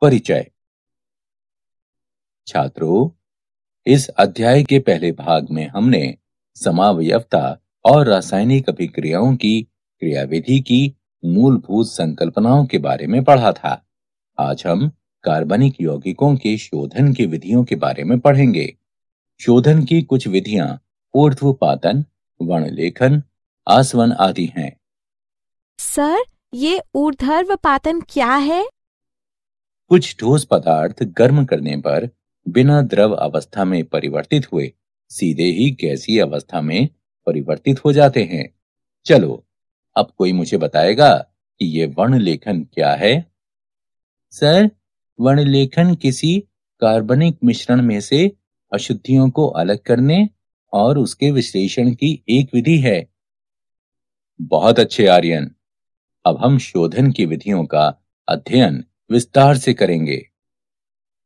परिचय। छात्रों, इस अध्याय के पहले भाग में हमने समावयवता और रासायनिक अभिक्रियाओं की क्रियाविधि की मूलभूत संकल्पनाओं के बारे में पढ़ा था। आज हम कार्बनिक यौगिकों के शोधन की विधियों के बारे में पढ़ेंगे। शोधन की कुछ विधियां ऊर्ध्वपातन, वर्णलेखन, आसवन आदि हैं। सर, ये ऊर्ध्वपातन क्या है? कुछ ठोस पदार्थ गर्म करने पर बिना द्रव अवस्था में परिवर्तित हुए सीधे ही गैसीय अवस्था में परिवर्तित हो जाते हैं। चलो, अब कोई मुझे बताएगा कि ये वर्णलेखन क्या है? सर, वर्णलेखन किसी कार्बनिक मिश्रण में से अशुद्धियों को अलग करने और उसके विश्लेषण की एक विधि है। बहुत अच्छे आर्यन। अब हम शोधन की विधियों का अध्ययन विस्तार से करेंगे।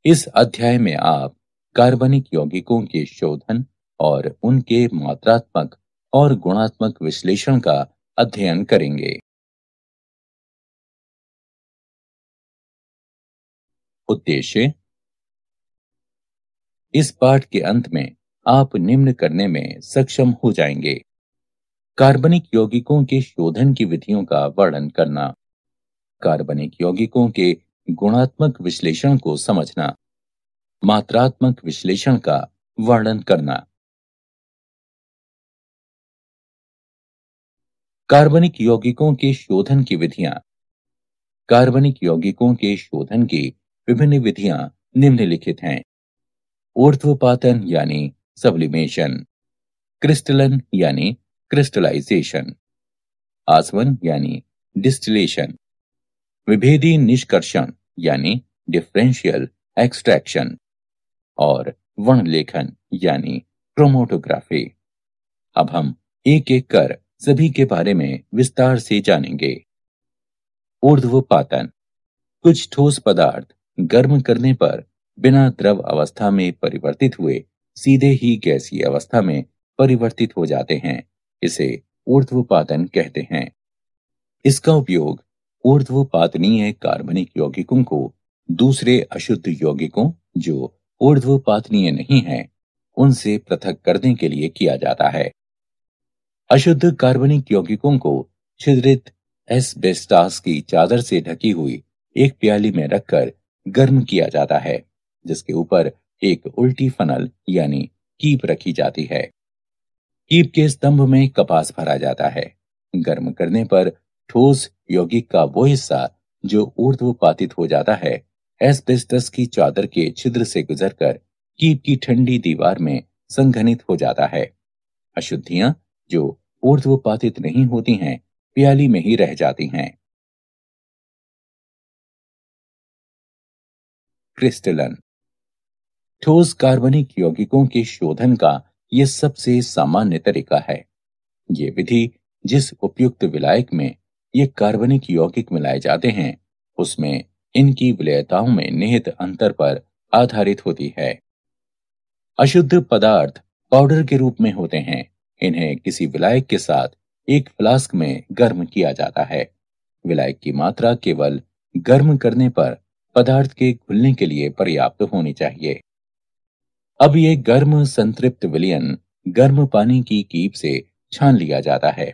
इस अध्याय में आप कार्बनिक यौगिकों के शोधन और उनके मात्रात्मक और गुणात्मक विश्लेषण का अध्ययन करेंगे। उद्देश्य। इस पाठ के अंत में आप निम्न करने में सक्षम हो जाएंगे: कार्बनिक यौगिकों के शोधन की विधियों का वर्णन करना, कार्बनिक यौगिकों के गुणात्मक विश्लेषण को समझना, मात्रात्मक विश्लेषण का वर्णन करना। कार्बनिक यौगिकों के शोधन की विधियां। कार्बनिक यौगिकों के शोधन की विभिन्न विधियां निम्नलिखित हैं: ऊर्ध्वपातन यानी सब्लिमेशन, क्रिस्टलन यानी क्रिस्टलाइजेशन, आसवन यानी डिस्टिलेशन, विभेदी निष्कर्षण यानी डिफरेंशियल एक्सट्रैक्शन और वर्णलेखन यानी क्रोमैटोग्राफी। अब हम एक एक कर सभी के बारे में विस्तार से जानेंगे। ऊर्ध्वपातन। कुछ ठोस पदार्थ गर्म करने पर बिना द्रव अवस्था में परिवर्तित हुए सीधे ही गैसीय अवस्था में परिवर्तित हो जाते हैं। इसे ऊर्ध्वपातन कहते हैं। इसका उपयोग ऊर्ध्वपातनीय कार्बनिक यौगिकों को दूसरे अशुद्ध यौगिकों जो ऊर्ध्वपातनीय नहीं हैं, उनसे पृथक करने के लिए किया जाता है। अशुद्ध कार्बनिक यौगिकों को छिद्रित एस्बेस्टास की चादर से ढकी हुई एक प्याली में रखकर गर्म किया जाता है, जिसके ऊपर एक उल्टी फनल यानी कीप रखी जाती है। कीप के स्तंभ में कपास भरा जाता है। गर्म करने पर ठोस यौगिक का वो हिस्सा जो ऊर्ध्वपातित हो जाता है, एस्बेस्टस की चादर के छिद्र से गुजरकर कीप की ठंडी दीवार में संघनित हो जाता है। अशुद्धियां जो ऊर्ध्वपातित नहीं होती हैं, प्याली में ही रह जाती हैं। क्रिस्टलन। ठोस कार्बनिक यौगिकों के शोधन का यह सबसे सामान्य तरीका है। ये विधि जिस उपयुक्त विलायक में ये कार्बनिक यौगिक मिलाए जाते हैं, उसमें इनकी विलेयताओं में निहित अंतर पर आधारित होती है। अशुद्ध पदार्थ पाउडर के रूप में होते हैं। इन्हें किसी विलायक के साथ एक फ्लास्क में गर्म किया जाता है। विलायक की मात्रा केवल गर्म करने पर पदार्थ के घुलने के लिए पर्याप्त होनी चाहिए। अब ये गर्म संतृप्त विलयन गर्म पानी की कीप से छान लिया जाता है।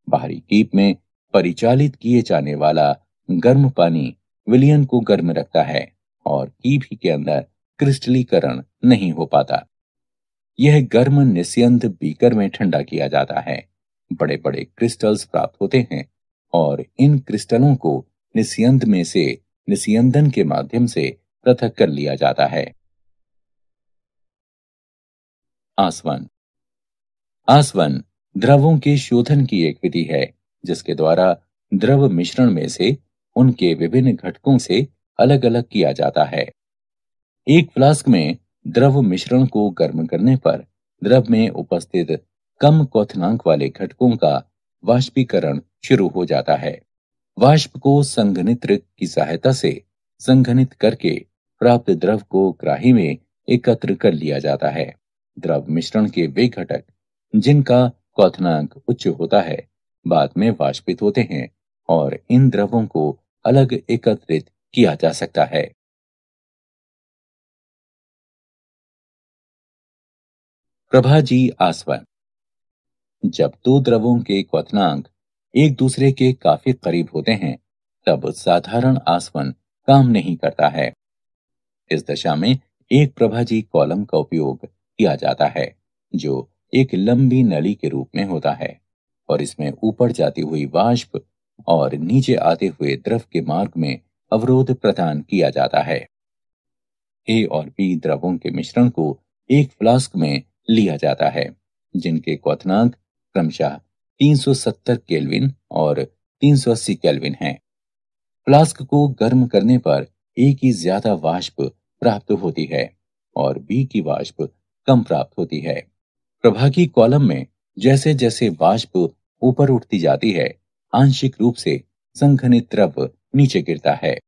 बाहरी कीप में परिचालित किए जाने वाला गर्म पानी विलयन को गर्म रखता है और कीप ही के अंदर क्रिस्टलीकरण नहीं हो पाता। यह गर्म निस्यंद बीकर में ठंडा किया जाता है। बड़े बड़े क्रिस्टल्स प्राप्त होते हैं और इन क्रिस्टलों को निस्यंद में से निस्यंदन के माध्यम से पृथक कर लिया जाता है। आसवन। आसवन द्रवों के शोधन की एक विधि है, जिसके द्वारा द्रव मिश्रण में से उनके विभिन्न घटकों से अलग अलग किया जाता है। एक फ्लास्क में द्रव मिश्रण को गर्म करने पर द्रव में उपस्थित कम क्वथनांक वाले घटकों का वाष्पीकरण शुरू हो जाता है। वाष्प को संघनित्र की सहायता से संघनित करके प्राप्त द्रव को ग्राही में एकत्र कर लिया जाता है। द्रव मिश्रण के वे घटक जिनका क्वथनांक उच्च होता है, बाद में वाष्पित होते हैं और इन द्रवों को अलग एकत्रित किया जा सकता है। प्रभाजी आसवन। जब दो द्रवों के क्वथनांक एक दूसरे के काफी करीब होते हैं, तब साधारण आसवन काम नहीं करता है। इस दशा में एक प्रभाजी कॉलम का उपयोग किया जाता है, जो एक लंबी नली के रूप में होता है और इसमें ऊपर जाती हुई वाष्प और नीचे आते हुए द्रव के मार्ग में अवरोध प्रदान किया जाता है। ए और बी द्रवों के मिश्रण को एक फ्लास्क में लिया जाता है, जिनके क्वथनांक क्रमशः 370 केल्विन और 380 केल्विन हैं। फ्लास्क को गर्म करने पर ए की ज्यादा वाष्प प्राप्त होती है और बी की वाष्प कम प्राप्त होती है। प्रभागी कॉलम में जैसे जैसे वाष्प ऊपर उठती जाती है, आंशिक रूप से संघनित द्रव नीचे गिरता है।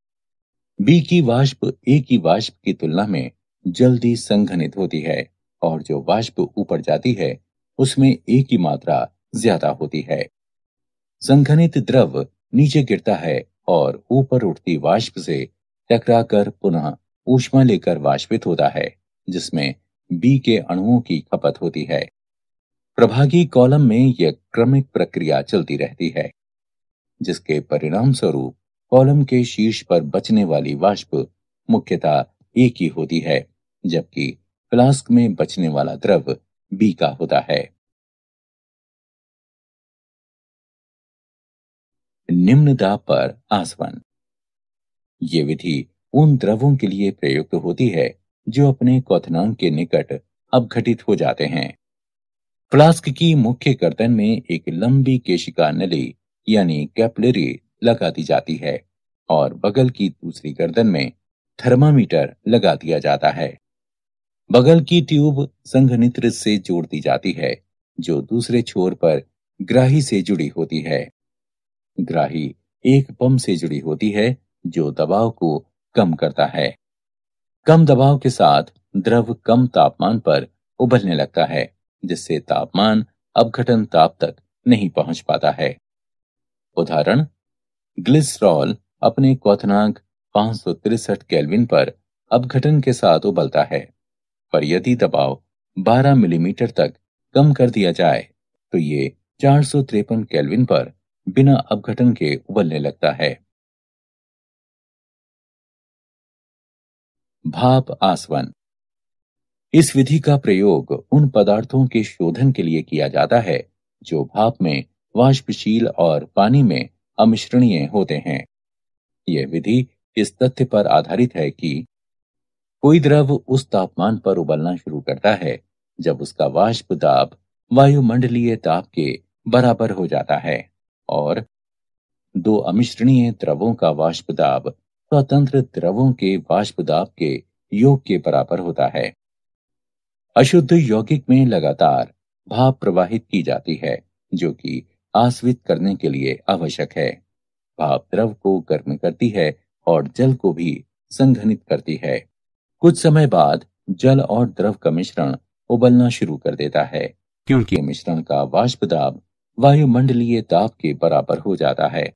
बी की वाष्प ए की वाष्प की तुलना में जल्दी संघनित होती है और जो वाष्प ऊपर जाती है उसमें ए की मात्रा ज्यादा होती है। संघनित द्रव नीचे गिरता है और ऊपर उठती वाष्प से टकराकर पुनः ऊष्मा लेकर वाष्पित होता है, जिसमें बी के अणुओं की खपत होती है। प्रभागी कॉलम में यह क्रमिक प्रक्रिया चलती रहती है, जिसके परिणाम स्वरूप कॉलम के शीर्ष पर बचने वाली वाष्प मुख्यतः ए की होती है, जबकि फ्लास्क में बचने वाला द्रव बी का होता है। निम्न दाब पर आसवन। ये विधि उन द्रवों के लिए प्रयुक्त होती है जो अपने क्वथनांक के निकट अपघटित हो जाते हैं। फ्लास्क की मुख्य गर्दन में एक लंबी केशिका नली यानी कैपिलरी लगा दी जाती है और बगल की दूसरी गर्दन में थर्मामीटर लगा दिया जाता है। बगल की ट्यूब संघनित्र से जोड़ दी जाती है, जो दूसरे छोर पर ग्राही से जुड़ी होती है। ग्राही एक पंप से जुड़ी होती है जो दबाव को कम करता है। कम दबाव के साथ द्रव कम तापमान पर उबलने लगता है, जिससे तापमान अपघटन ताप तक नहीं पहुंच पाता है। उदाहरण, ग्लिसरॉल अपने क्वथनांक 563 केल्विन पर अपघटन के साथ उबलता है, पर यदि दबाव 12 मिलीमीटर तक कम कर दिया जाए तो ये 453 केल्विन पर बिना अपघटन के उबलने लगता है। भाप आसवन। इस विधि का प्रयोग उन पदार्थों के शोधन के लिए किया जाता है जो भाप में वाष्पशील और पानी में अमिश्रणीय होते हैं। यह विधि इस तथ्य पर आधारित है कि कोई द्रव उस तापमान पर उबलना शुरू करता है जब उसका वाष्प दाब वायुमंडलीय दाब के बराबर हो जाता है और दो अमिश्रणीय द्रवों का वाष्प दाब स्वतंत्र द्रवों के वाष्प दाब के योग के बराबर होता है। अशुद्ध यौगिक में लगातार भाप प्रवाहित की जाती है, जो कि आस्वित करने के लिए आवश्यक है। भाप द्रव को गर्म करती है और जल को भी संघनित करती है। कुछ समय बाद जल और द्रव का मिश्रण उबलना शुरू कर देता है, क्योंकि मिश्रण का वाष्प दाब वायुमंडलीय दाब के बराबर हो जाता है।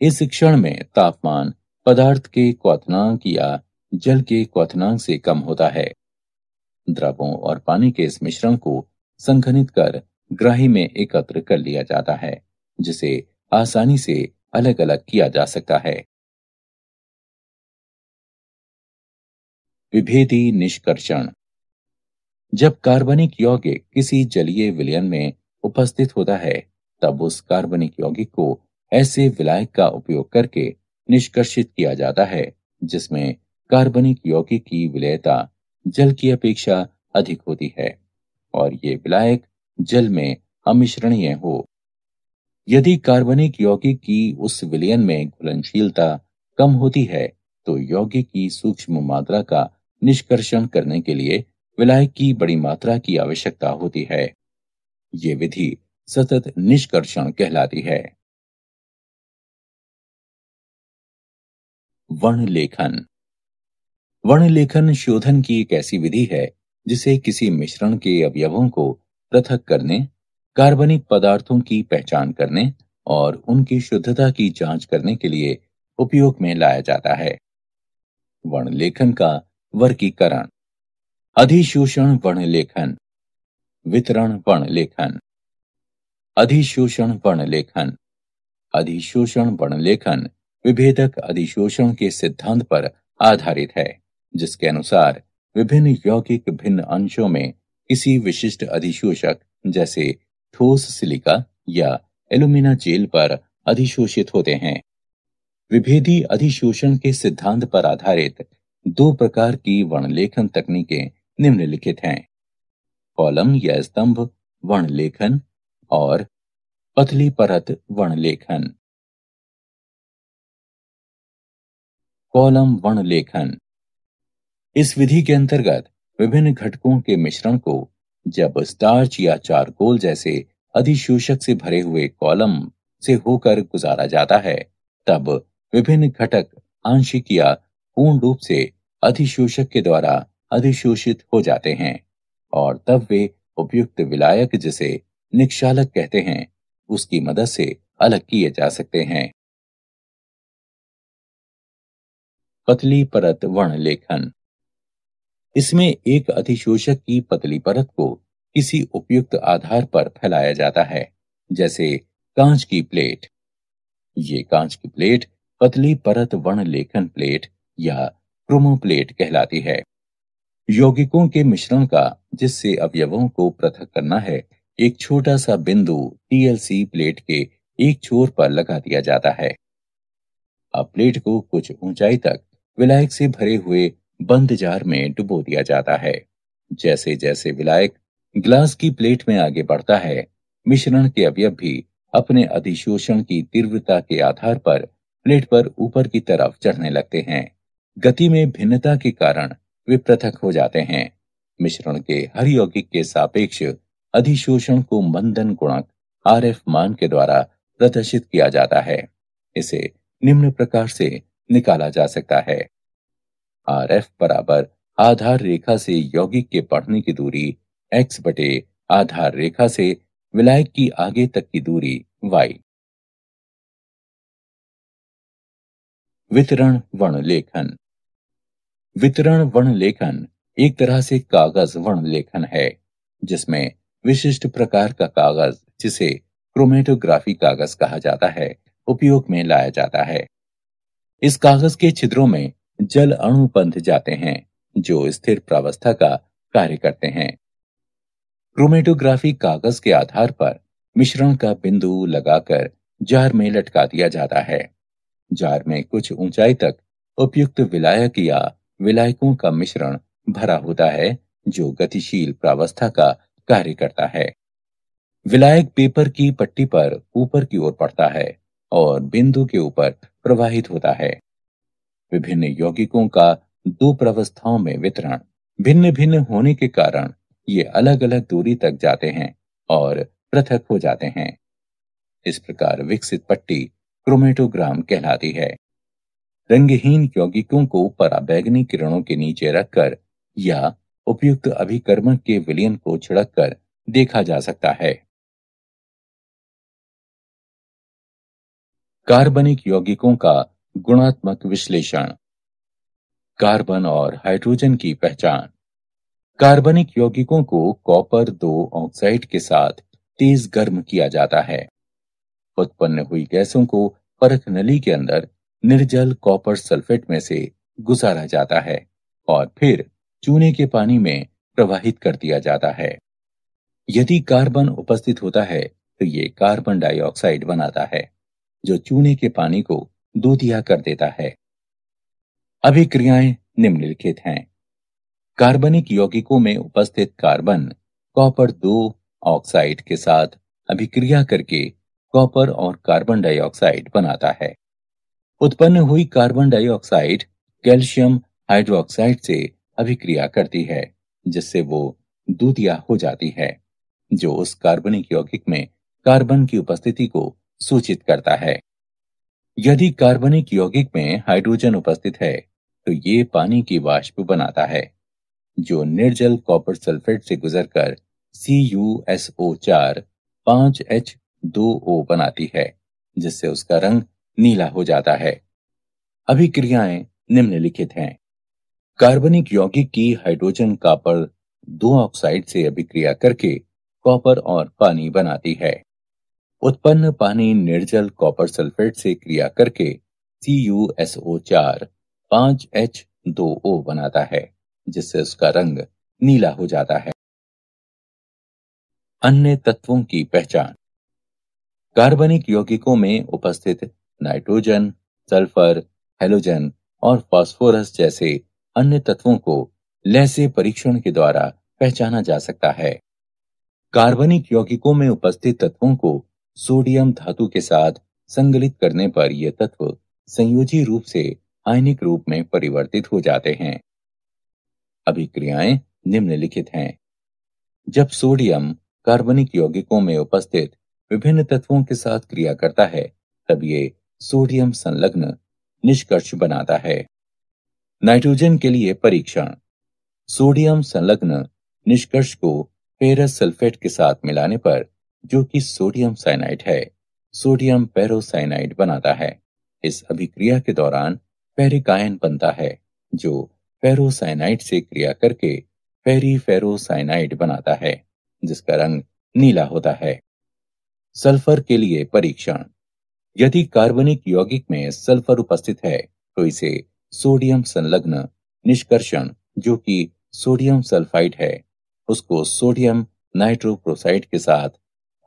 इस क्षण में तापमान पदार्थ के क्वथनांक या जल के क्वथनांक से कम होता है। द्रवों और पानी के इस मिश्रण को संघनित कर ग्राही में एकत्र कर लिया जाता है, जिसे आसानी से अलग अलग किया जा सकता है। विभेदी निष्कर्षण। जब कार्बनिक यौगिक किसी जलीय विलयन में उपस्थित होता है, तब उस कार्बनिक यौगिक को ऐसे विलायक का उपयोग करके निष्कर्षित किया जाता है जिसमें कार्बनिक यौगिक की विलेयता जल की अपेक्षा अधिक होती है और ये विलायक जल में अमिश्रणीय हो। यदि कार्बनिक यौगिक की उस विलयन में घुलनशीलता कम होती है, तो यौगिक की सूक्ष्म मात्रा का निष्कर्षण करने के लिए विलायक की बड़ी मात्रा की आवश्यकता होती है। ये विधि सतत निष्कर्षण कहलाती है। वर्णलेखन। वर्णलेखन शोधन की एक ऐसी विधि है जिसे किसी मिश्रण के अवयवों को पृथक करने, कार्बनिक पदार्थों की पहचान करने और उनकी शुद्धता की जांच करने के लिए उपयोग में लाया जाता है। वर्णलेखन का वर्गीकरण। अधिशोषण वर्णलेखन, वितरण वर्णलेखन। अधिशोषण वर्णलेखन। अधिशोषण वर्णलेखन विभेदक अधिशोषण के सिद्धांत पर आधारित है, जिसके अनुसार विभिन्न यौगिक भिन्न अंशों में किसी विशिष्ट अधिशोषक जैसे ठोस सिलिका या एल्यूमिना जेल पर अधिशोषित होते हैं। विभेदी अधिशोषण के सिद्धांत पर आधारित दो प्रकार की वर्णलेखन तकनीकें निम्नलिखित हैं: कॉलम या स्तंभ वर्णलेखन और पतली परत वर्णलेखन। कॉलम वर्णलेखन। इस विधि के अंतर्गत विभिन्न घटकों के मिश्रण को जब स्टार्च या चारकोल जैसे अधिशोषक से भरे हुए कॉलम से होकर गुजारा जाता है, तब विभिन्न घटक आंशिक या पूर्ण रूप से अधिशोषक के द्वारा अधिशोषित हो जाते हैं और तब वे उपयुक्त विलायक, जिसे निक्षालक कहते हैं, उसकी मदद से अलग किए जा सकते हैं। पतली परत वर्णलेखन। इसमें एक अधिशोषक की पतली परत को किसी उपयुक्त आधार पर फैलाया जाता है, जैसे कांच की प्लेट। ये कांच की प्लेट पतली परत वर्णलेखन प्लेट या क्रोमोप्लेट कहलाती है। यौगिकों के मिश्रण का जिससे अवयवों को पृथक करना है, एक छोटा सा बिंदु टीएलसी प्लेट के एक छोर पर लगा दिया जाता है। अब प्लेट को कुछ ऊंचाई तक विलायक से भरे हुए बंद जार में डुबो दिया जाता है। जैसे जैसे विलायक ग्लास की प्लेट में आगे बढ़ता है, मिश्रण के अवयव भी अपने अधिशोषण की तीव्रता के आधार पर प्लेट पर ऊपर की तरफ चढ़ने लगते हैं। गति में भिन्नता के कारण वे पृथक हो जाते हैं। मिश्रण के हर यौगिक के सापेक्ष अधिशोषण को मंदन गुणक आरएफ मान के द्वारा प्रदर्शित किया जाता है। इसे निम्न प्रकार से निकाला जा सकता है: आरएफ बराबर आधार रेखा से यौगिक के बढ़ने की दूरी x बटे आधार रेखा से विलायक की आगे तक की दूरी y। वितरण वर्णलेखन। वितरण वर्णलेखन एक तरह से कागज वर्णलेखन है, जिसमें विशिष्ट प्रकार का कागज, जिसे क्रोमेटोग्राफी कागज कहा जाता है, उपयोग में लाया जाता है। इस कागज के छिद्रों में जल अणु बंध जाते हैं, जो स्थिर प्रावस्था का कार्य करते हैं। क्रोमेटोग्राफी कागज के आधार पर मिश्रण का बिंदु लगाकर जार में लटका दिया जाता है। जार में कुछ ऊंचाई तक उपयुक्त विलायक या विलायकों का मिश्रण भरा होता है, जो गतिशील प्रावस्था का कार्य करता है। विलायक पेपर की पट्टी पर ऊपर की ओर पड़ता है और बिंदु के ऊपर प्रवाहित होता है। विभिन्न यौगिकों का दो प्रावस्थाओं में वितरण भिन्न भिन्न होने के कारण ये अलग अलग दूरी तक जाते हैं और पृथक हो जाते हैं। इस प्रकार विकसित पट्टी क्रोमेटोग्राम कहलाती है। रंगहीन यौगिकों को पराबैंगनी किरणों के नीचे रखकर या उपयुक्त अभिकर्मक के विलयन को छिड़ककर देखा जा सकता है। कार्बनिक यौगिकों का गुणात्मक विश्लेषण। कार्बन और हाइड्रोजन की पहचान। कार्बनिक यौगिकों को कॉपर 2 ऑक्साइड के साथ तेज गर्म किया जाता है। उत्पन्न हुई गैसों को परख नली के अंदर निर्जल कॉपर सल्फेट में से गुजारा जाता है और फिर चूने के पानी में प्रवाहित कर दिया जाता है। यदि कार्बन उपस्थित होता है तो ये कार्बन डाइऑक्साइड बनाता है, जो चूने के पानी को दूधिया कर देता है। अभिक्रियाएं निम्नलिखित हैं: कार्बनिक यौगिकों में उपस्थित कार्बन कॉपर 2 ऑक्साइड के साथ अभिक्रिया करके कॉपर और कार्बन डाइऑक्साइड बनाता है। उत्पन्न हुई कार्बन डाइऑक्साइड कैल्शियम हाइड्रोक्साइड से अभिक्रिया करती है, जिससे वो दूधिया हो जाती है, जो उस कार्बनिक यौगिक में कार्बन की उपस्थिति को सूचित करता है। यदि कार्बनिक यौगिक में हाइड्रोजन उपस्थित है तो ये पानी की वाष्प बनाता है, जो निर्जल कॉपर सल्फेट से गुजरकर CuSO4 5H2O बनाती है, जिससे उसका रंग नीला हो जाता है। अभिक्रियाएं निम्नलिखित हैं। कार्बनिक यौगिक की हाइड्रोजन कॉपर दो ऑक्साइड से अभिक्रिया करके कॉपर और पानी बनाती है। उत्पन्न पानी निर्जल कॉपर सल्फेट से क्रिया करके CuSO4 5H2O बनाता है, जिससे उसका रंग नीला हो जाता है। अन्य तत्वों की पहचान। कार्बनिक यौगिकों में उपस्थित नाइट्रोजन, सल्फर, हैलोजन और फास्फोरस जैसे अन्य तत्वों को लैसे परीक्षण के द्वारा पहचाना जा सकता है। कार्बनिक यौगिकों में उपस्थित तत्वों को सोडियम धातु के साथ संगलित करने पर ये तत्व संयोजी रूप से आयनिक रूप में परिवर्तित हो जाते हैं। अभिक्रियाएं निम्नलिखित हैं। जब सोडियम कार्बनिक यौगिकों में उपस्थित विभिन्न तत्वों के साथ क्रिया करता है, तब ये सोडियम संलग्न निष्कर्ष बनाता है। नाइट्रोजन के लिए परीक्षण। सोडियम संलग्न निष्कर्ष को फेरस सल्फेट के साथ मिलाने पर, जो कि सोडियम साइनाइड है, सोडियम पेरोसाइनाइड बनाता है। इस अभिक्रिया के दौरान फेरिक आयन बनता है, जो फेरोसाइनाइड से क्रिया करके फेरीफेरोसाइनाइड बनाता है, जिसका रंग नीला होता है। सल्फर के लिए परीक्षण। यदि कार्बनिक यौगिक में सल्फर उपस्थित है, तो इसे सोडियम संलग्न निष्कर्षण, जो कि सोडियम सल्फाइड है, उसको सोडियम नाइट्रोक्लोराइड के साथ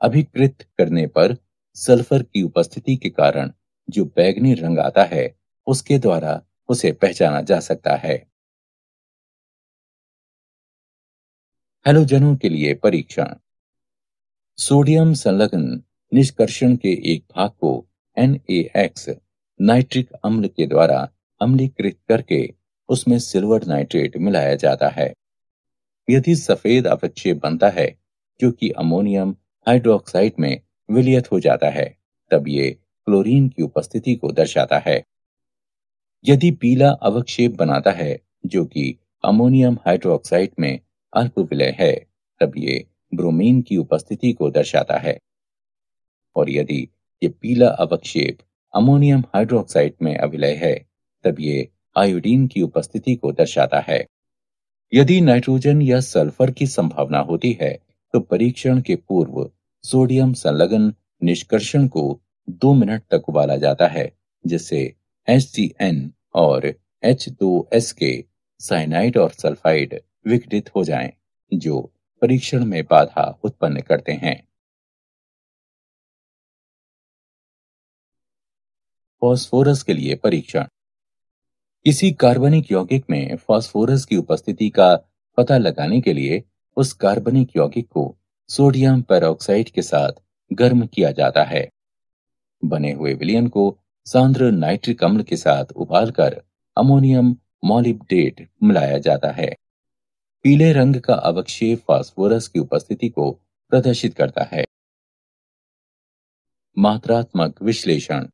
अभिकृत करने पर सल्फर की उपस्थिति के कारण जो बैंगनी रंग आता है, उसके द्वारा उसे पहचाना जा सकता है। हैलोजनों के लिए परीक्षण। सोडियम संलग्न निष्कर्षण के एक भाग को NaX नाइट्रिक अम्ल के द्वारा अम्लीकृत करके उसमें सिल्वर नाइट्रेट मिलाया जाता है। यदि सफेद अवक्षेप बनता है, जो कि अमोनियम हाइड्रोक्साइड में विलयित हो जाता है, तब ये क्लोरीन की उपस्थिति को दर्शाता है। यदि पीला अवक्षेप बनाता है, जो कि अमोनियम हाइड्रोक्साइड में अल्प विलय है, तब ये ब्रोमीन की उपस्थिति को दर्शाता है। और यदि ये पीला अवक्षेप अमोनियम हाइड्रोक्साइड में अविलय है, तब ये आयोडीन की उपस्थिति को दर्शाता है। यदि नाइट्रोजन या सल्फर की संभावना होती है, तो परीक्षण के पूर्व सोडियम संलग्न निष्कर्षण को 2 मिनट तक उबाला जाता है, जिससे HCN और H2S के साइनाइड और सल्फाइड विघटित हो जाएं, जो परीक्षण में बाधा उत्पन्न करते हैं। फास्फोरस के लिए परीक्षण। किसी कार्बनिक यौगिक में फास्फोरस की उपस्थिति का पता लगाने के लिए उस कार्बनिक यौगिक को सोडियम पेरोक्साइड के साथ गर्म किया जाता है। बने हुए विलयन को सांद्र नाइट्रिक अम्ल के साथ उबालकर अमोनियम मॉलिब्डेट मिलाया जाता है। पीले रंग का अवक्षेप फास्फोरस की उपस्थिति को प्रदर्शित करता है। मात्रात्मक विश्लेषण।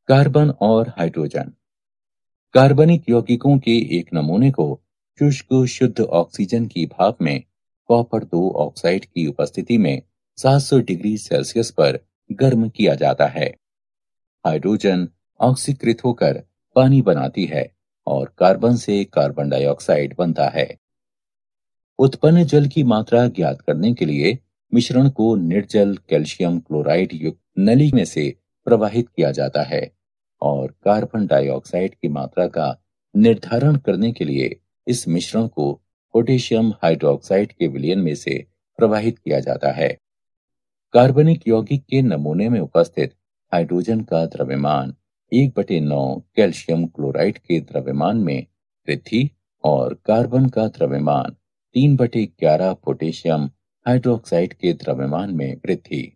कार्बन और हाइड्रोजन। कार्बनिक यौगिकों के एक नमूने को शुष्क शुद्ध ऑक्सीजन की भाप में कॉपर 2 ऑक्साइड की उपस्थिति में 700 डिग्री सेल्सियस पर गर्म किया जाता है। हाइड्रोजन ऑक्सीकृत होकर पानी बनाती है और कार्बन से कार्बन डाइऑक्साइड बनता है। उत्पन्न जल की मात्रा ज्ञात करने के लिए मिश्रण को निर्जल कैल्शियम क्लोराइड युक्त नली में से प्रवाहित किया जाता है और कार्बन डाइऑक्साइड की मात्रा का निर्धारण करने के लिए इस मिश्रण को पोटेशियम हाइड्रोक्साइड के विलयन में से प्रवाहित किया जाता है। कार्बनिक यौगिक के नमूने में उपस्थित हाइड्रोजन का द्रव्यमान 1/9 कैल्शियम क्लोराइड के द्रव्यमान में वृद्धि और कार्बन का द्रव्यमान 3/11 पोटेशियम हाइड्रोक्साइड के द्रव्यमान में वृद्धि।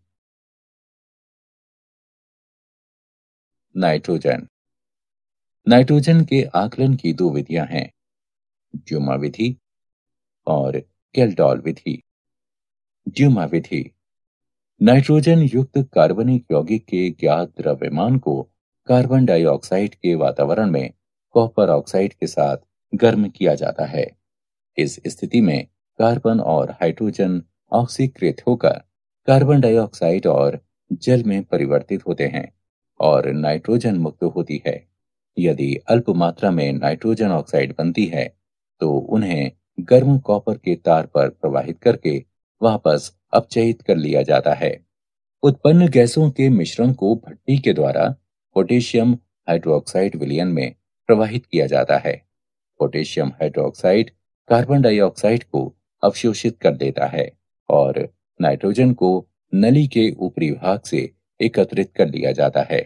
नाइट्रोजन। नाइट्रोजन के आकलन की 2 विधियां हैं, ड्यूमा विधि और केल्डॉल विधि। ड्यूमा विधि नाइट्रोजन युक्त कार्बनिक यौगिक के ज्ञात द्रव्यमान को कार्बन डाइऑक्साइड के वातावरण में कॉपर ऑक्साइड के साथ गर्म किया जाता है। इस स्थिति में कार्बन और हाइड्रोजन ऑक्सीकृत होकर कार्बन डाइऑक्साइड और जल में परिवर्तित होते हैं और नाइट्रोजन मुक्त होती है। यदि अल्प मात्रा में नाइट्रोजन ऑक्साइड बनती है तो उन्हें गर्म कॉपर के तार पर प्रवाहित करके वापस अपचयित कर लिया जाता है। उत्पन्न गैसों के मिश्रण को भट्टी के द्वारा पोटेशियम हाइड्रोक्साइड विलयन में प्रवाहित किया जाता है। पोटेशियम हाइड्रोक्साइड कार्बन डाइऑक्साइड को अवशोषित कर देता है और नाइट्रोजन को नली के ऊपरी भाग से एकत्रित कर लिया जाता है।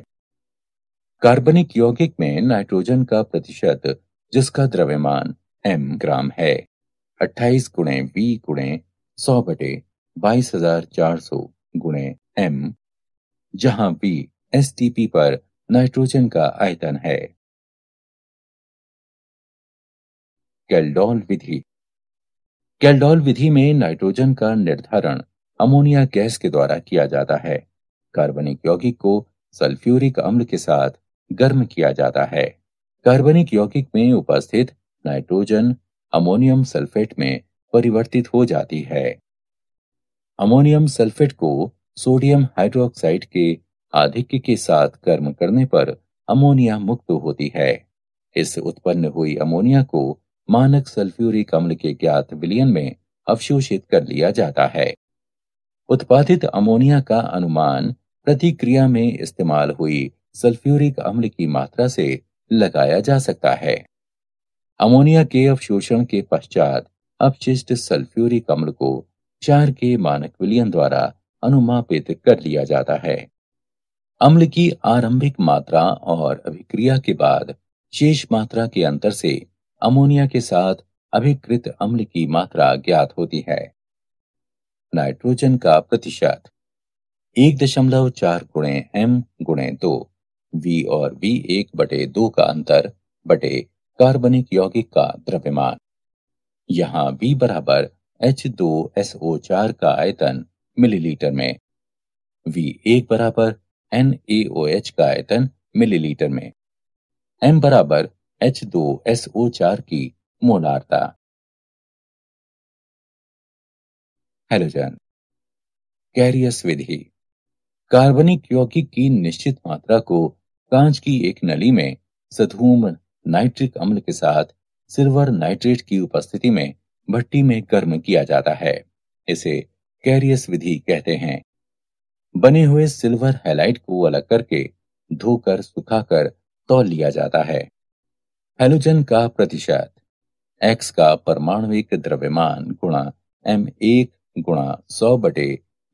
कार्बनिक यौगिक में नाइट्रोजन का प्रतिशत, जिसका द्रव्यमान m ग्राम है, 28 गुणे V गुणे 100 बटे 22,400 गुणे m, जहां V एसटीपी पर नाइट्रोजन का आयतन है। कैल्डोल विधि। कैल्डोल विधि में नाइट्रोजन का निर्धारण अमोनिया गैस के द्वारा किया जाता है। कार्बनिक यौगिक को सल्फ्यूरिक अम्ल के साथ गर्म किया जाता है। कार्बनिक यौगिक में उपस्थित नाइट्रोजन अमोनियम सल्फेट में परिवर्तित हो जाती है। अमोनियम सल्फेट को सोडियम हाइड्रोक्साइड के आधिक्य के साथ गर्म करने पर अमोनिया मुक्त होती है। इस उत्पन्न हुई अमोनिया को मानक सल्फ्यूरिक अम्ल के ज्ञात विलयन में अवशोषित कर लिया जाता है। उत्पादित अमोनिया का अनुमान प्रतिक्रिया में इस्तेमाल हुई सल्फ्यूरिक अम्ल की मात्रा से लगाया जा सकता है। अमोनिया के अवशोषण के पश्चात अपशिष्ट सल्फ्यूरिक अम्ल को 4 के मानक विलयन द्वारा अनुमापित कर लिया जाता है। अम्ल की आरंभिक मात्रा और अभिक्रिया के बाद शेष मात्रा के अंतर से अमोनिया के साथ अभिकृत अम्ल की मात्रा ज्ञात होती है। नाइट्रोजन का प्रतिशत 1.4 गुणे m गुणे 2, V और V1/2 का अंतर बटे कार्बनिक यौगिक का द्रव्यमान। यहाँ V बराबर H2SO4 का आयतन मिलीलीटर में, V1 बराबर NaOH का आयतन मिलीलीटर में, m बराबर H2SO4 की मोलारता। हैलोजन। कैरियस विधि। कार्बनिक यौगिक की निश्चित मात्रा को कांच की एक नली में सधूम नाइट्रिक अम्ल के साथ सिल्वर नाइट्रेट की उपस्थिति में भट्टी में गर्म किया जाता है। इसे कैरियस विधि कहते हैं। बने हुए सिल्वर हैलाइड को अलग करके धोकर सुखाकर तौल लिया जाता है। हैलोजन का प्रतिशत X का परमाणविक द्रव्यमान गुणा M1 गुणा 100 बटे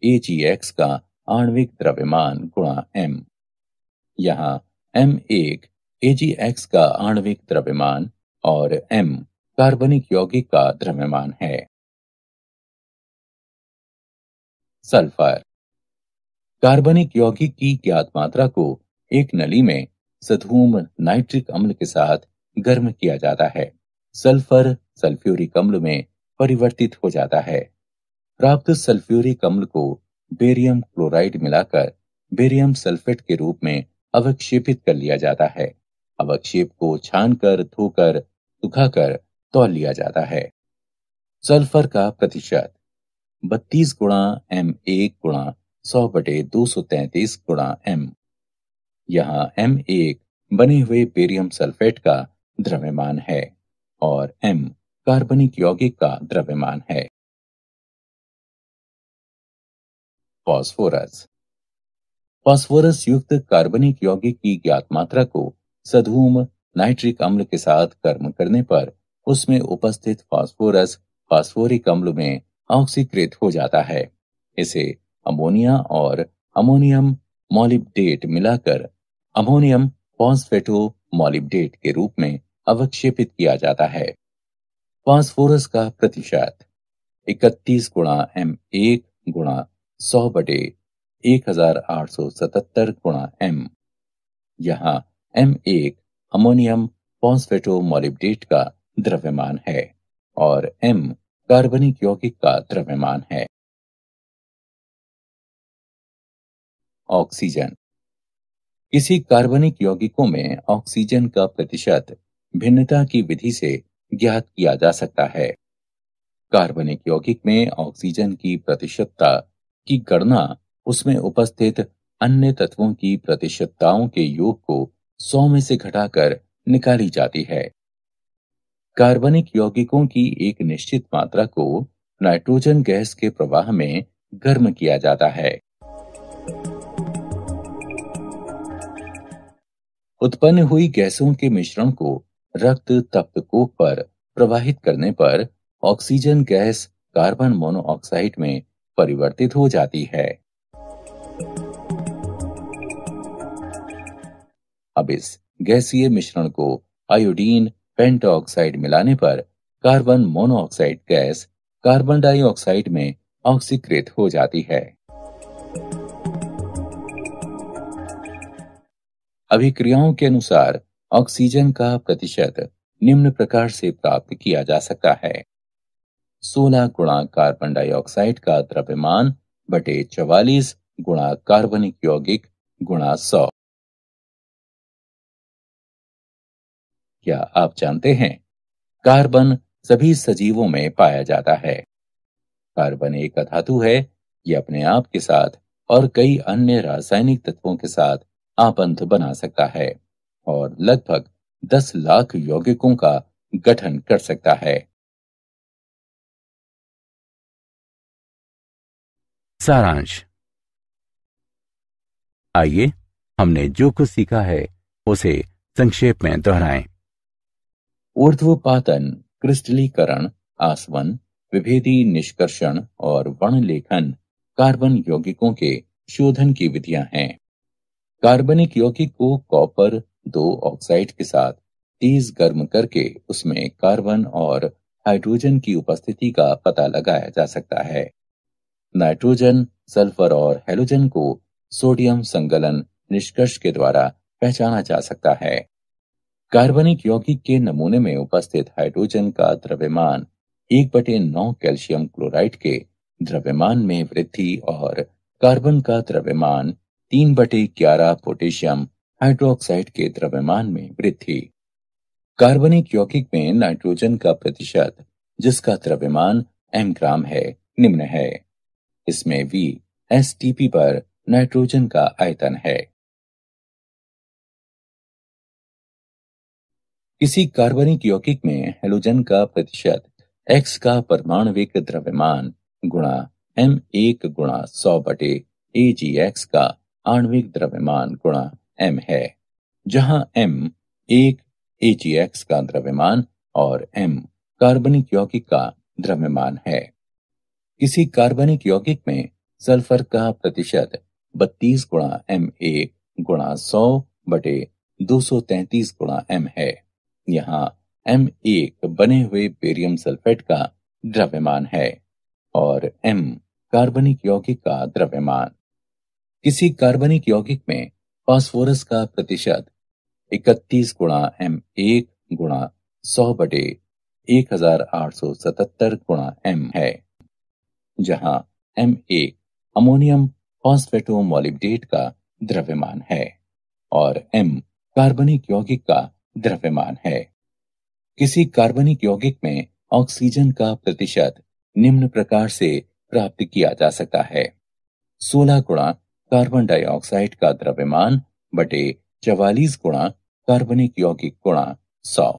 AgX का आणविक द्रव्यमान गुणा M। यहाँ M1 AgX का आणविक द्रव्यमान और M कार्बनिक यौगिक का द्रव्यमान है। सल्फर। कार्बनिक यौगिक की ज्ञात मात्रा को एक नली में सधूम नाइट्रिक अम्ल के साथ गर्म किया जाता है। सल्फर सल्फ्यूरिक अम्ल में परिवर्तित हो जाता है। प्राप्त सल्फ्यूरिक अम्ल को बेरियम क्लोराइड मिलाकर बेरियम सल्फेट के रूप में अवक्षेपित कर लिया जाता है। अवक्षेप को छानकर धोकर सुखाकर तौल लिया जाता है। सल्फर का प्रतिशत 32 गुणा M1 गुणा 100 बटे 233 गुणा M। यहाँ M1 बने हुए बेरियम सल्फेट का द्रव्यमान है और M कार्बनिक यौगिक का द्रव्यमान है। फास्फोरस। फास्फोरस युक्त कार्बनिक यौगिक की ज्ञात मात्रा को सधूम नाइट्रिक अम्ल के साथ गर्म करने पर उसमें उपस्थित फास्फोरस फास्फोरिक अम्ल में ऑक्सीकृत हो जाता है। इसे अमोनिया और अमोनियम मॉलिब्डेट मिलाकर अमोनियम फॉस्फेटो मॉलिब्डेट के रूप में अवक्षेपित किया जाता है। फास्फोरस का प्रतिशत 31 गुणा M1 गुणा 100 बटे 1877 गुणा M। यहाँ M1 अमोनियम फॉस्फेटो मॉलिब्डेट का द्रव्यमान है और M कार्बनिक यौगिक का द्रव्यमान है। ऑक्सीजन। किसी कार्बनिक यौगिकों में ऑक्सीजन का प्रतिशत भिन्नता की विधि से ज्ञात किया जा सकता है। कार्बनिक यौगिक में ऑक्सीजन की प्रतिशतता की गणना उसमें उपस्थित अन्य तत्वों की प्रतिशतताओं के योग को 100 में से घटाकर निकाली जाती है। कार्बनिक यौगिकों की एक निश्चित मात्रा को नाइट्रोजन गैस के प्रवाह में गर्म किया जाता है। उत्पन्न हुई गैसों के मिश्रण को रक्त तप्तकोप पर प्रवाहित करने पर ऑक्सीजन गैस कार्बन मोनोऑक्साइड में परिवर्तित हो जाती है। अब इस गैसीय मिश्रण को आयोडीन पेंटॉक्साइड मिलाने पर carbon monoxide gas carbon dioxide में ऑक्सीकृत हो जाती है। अभिक्रियाओं के अनुसार ऑक्सीजन का प्रतिशत निम्न प्रकार से प्राप्त किया जा सकता है: 16 गुणा कार्बन डाइऑक्साइड का द्रव्यमान बटे 44 गुणा कार्बनिक यौगिक गुणा 100। क्या आप जानते हैं कार्बन सभी सजीवों में पाया जाता है? कार्बन एक अधातु है। ये अपने आप के साथ और कई अन्य रासायनिक तत्वों के साथ आपंत बना सकता है और लगभग 10 लाख यौगिकों का गठन कर सकता है। सारांश। आइए हमने जो कुछ सीखा है उसे संक्षेप में दोहराएं। ऊर्ध्वपातन, क्रिस्टलीकरण, आसवन, विभेदी निष्कर्षण और वर्णलेखन कार्बन यौगिकों के शोधन की विधियां हैं। कार्बनिक यौगिक को कॉपर 2 ऑक्साइड के साथ तेज गर्म करके उसमें कार्बन और हाइड्रोजन की उपस्थिति का पता लगाया जा सकता है। नाइट्रोजन, सल्फर और हैलोजन को सोडियम संगलन निष्कर्ष के द्वारा पहचाना जा सकता है। कार्बनिक यौगिक के नमूने में उपस्थित हाइड्रोजन का द्रव्यमान 1/9 कैल्शियम क्लोराइड के द्रव्यमान में वृद्धि और कार्बन का द्रव्यमान 3/11 पोटेशियम हाइड्रोक्साइड के द्रव्यमान में वृद्धि। कार्बनिक यौगिक में नाइट्रोजन का प्रतिशत, जिसका द्रव्यमान m ग्राम है, निम्न है। इसमें V STP पर नाइट्रोजन का आयतन है। किसी कार्बनिक यौगिक में हैलोजन का प्रतिशत X का परमाणविक द्रव्यमान गुणा M1 गुणा 100 बटे AgX का आणविक द्रव्यमान गुणा M है, जहां M 1 AgX का द्रव्यमान और M कार्बनिक यौगिक का द्रव्यमान है। किसी कार्बनिक यौगिक में सल्फर का प्रतिशत 32 गुणा M1 गुणा 100 बटे 233 गुणा M है। यहाँ M1 बने हुए बेरियम सल्फेट का द्रव्यमान है और M कार्बनिक यौगिक का द्रव्यमान। किसी कार्बनिक यौगिक में फास्फोरस का प्रतिशत 31 गुणा M1 गुणा 100 बटे 1877 गुणा M है, जहां M1 अमोनियम फॉस्फेटोमोलिब्डेट का द्रव्यमान है और M कार्बनिक यौगिक का द्रव्यमान है। किसी कार्बनिक यौगिक में ऑक्सीजन का प्रतिशत निम्न प्रकार से प्राप्त किया जा सकता है: 16 गुणा कार्बन डाइऑक्साइड का द्रव्यमान बटे 44 गुणा कार्बनिक यौगिक गुणा 100।